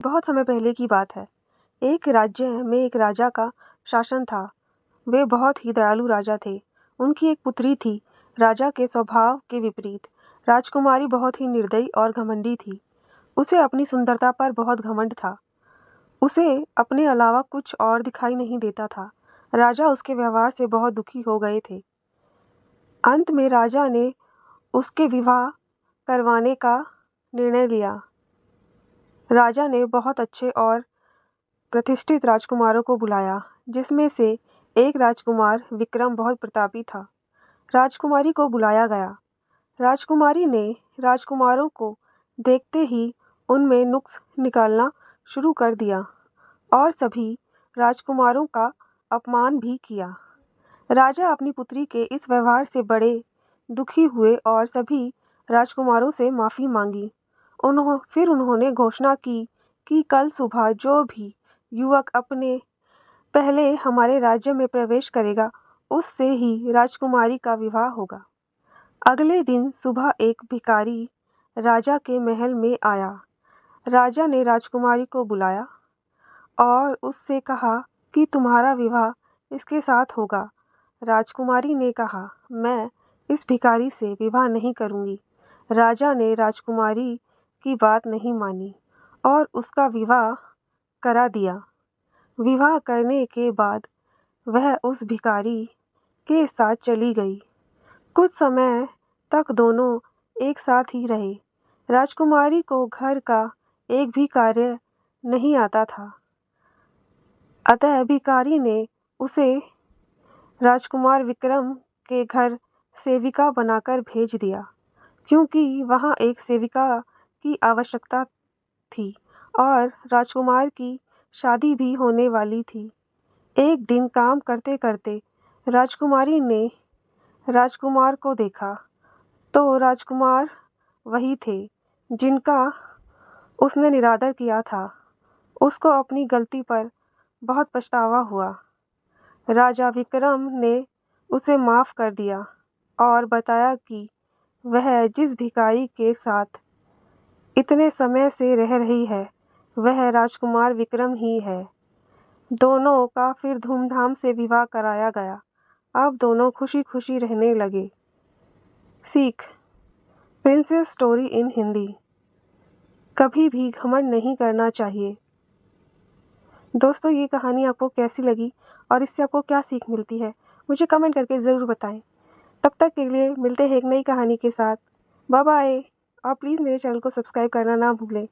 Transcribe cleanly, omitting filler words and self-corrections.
बहुत समय पहले की बात है। एक राज्य में एक राजा का शासन था। वे बहुत ही दयालु राजा थे। उनकी एक पुत्री थी। राजा के स्वभाव के विपरीत राजकुमारी बहुत ही निर्दयी और घमंडी थी। उसे अपनी सुंदरता पर बहुत घमंड था। उसे अपने अलावा कुछ और दिखाई नहीं देता था। राजा उसके व्यवहार से बहुत दुखी हो गए थे। अंत में राजा ने उसके विवाह करवाने का निर्णय लिया। राजा ने बहुत अच्छे और प्रतिष्ठित राजकुमारों को बुलाया, जिसमें से एक राजकुमार विक्रम बहुत प्रतापी था। राजकुमारी को बुलाया गया। राजकुमारी ने राजकुमारों को देखते ही उनमें नुक्स निकालना शुरू कर दिया और सभी राजकुमारों का अपमान भी किया। राजा अपनी पुत्री के इस व्यवहार से बड़े दुखी हुए और सभी राजकुमारों से माफ़ी मांगी। फिर उन्होंने घोषणा की कि कल सुबह जो भी युवक अपने पहले हमारे राज्य में प्रवेश करेगा, उससे ही राजकुमारी का विवाह होगा। अगले दिन सुबह एक भिखारी राजा के महल में आया। राजा ने राजकुमारी को बुलाया और उससे कहा कि तुम्हारा विवाह इसके साथ होगा। राजकुमारी ने कहा, मैं इस भिखारी से विवाह नहीं करूंगी। राजा ने राजकुमारी की बात नहीं मानी और उसका विवाह करा दिया। विवाह करने के बाद वह उस भिखारी के साथ चली गई। कुछ समय तक दोनों एक साथ ही रहे। राजकुमारी को घर का एक भी कार्य नहीं आता था, अतः भिखारी ने उसे राजकुमार विक्रम के घर सेविका बनाकर भेज दिया, क्योंकि वहाँ एक सेविका की आवश्यकता थी और राजकुमार की शादी भी होने वाली थी। एक दिन काम करते करते राजकुमारी ने राजकुमार को देखा तो राजकुमार वही थे जिनका उसने निरादर किया था। उसको अपनी गलती पर बहुत पछतावा हुआ। राजा विक्रम ने उसे माफ़ कर दिया और बताया कि वह जिस भिखारी के साथ इतने समय से रह रही है, वह राजकुमार विक्रम ही है। दोनों का फिर धूमधाम से विवाह कराया गया। अब दोनों खुशी खुशी रहने लगे। सीख, प्रिंसेस स्टोरी इन हिंदी। कभी भी घमंड नहीं करना चाहिए। दोस्तों, ये कहानी आपको कैसी लगी और इससे आपको क्या सीख मिलती है, मुझे कमेंट करके ज़रूर बताएं। तब तक के लिए मिलते हैं एक नई कहानी के साथ। Bye bye. और प्लीज़ मेरे चैनल को सब्सक्राइब करना ना भूलें।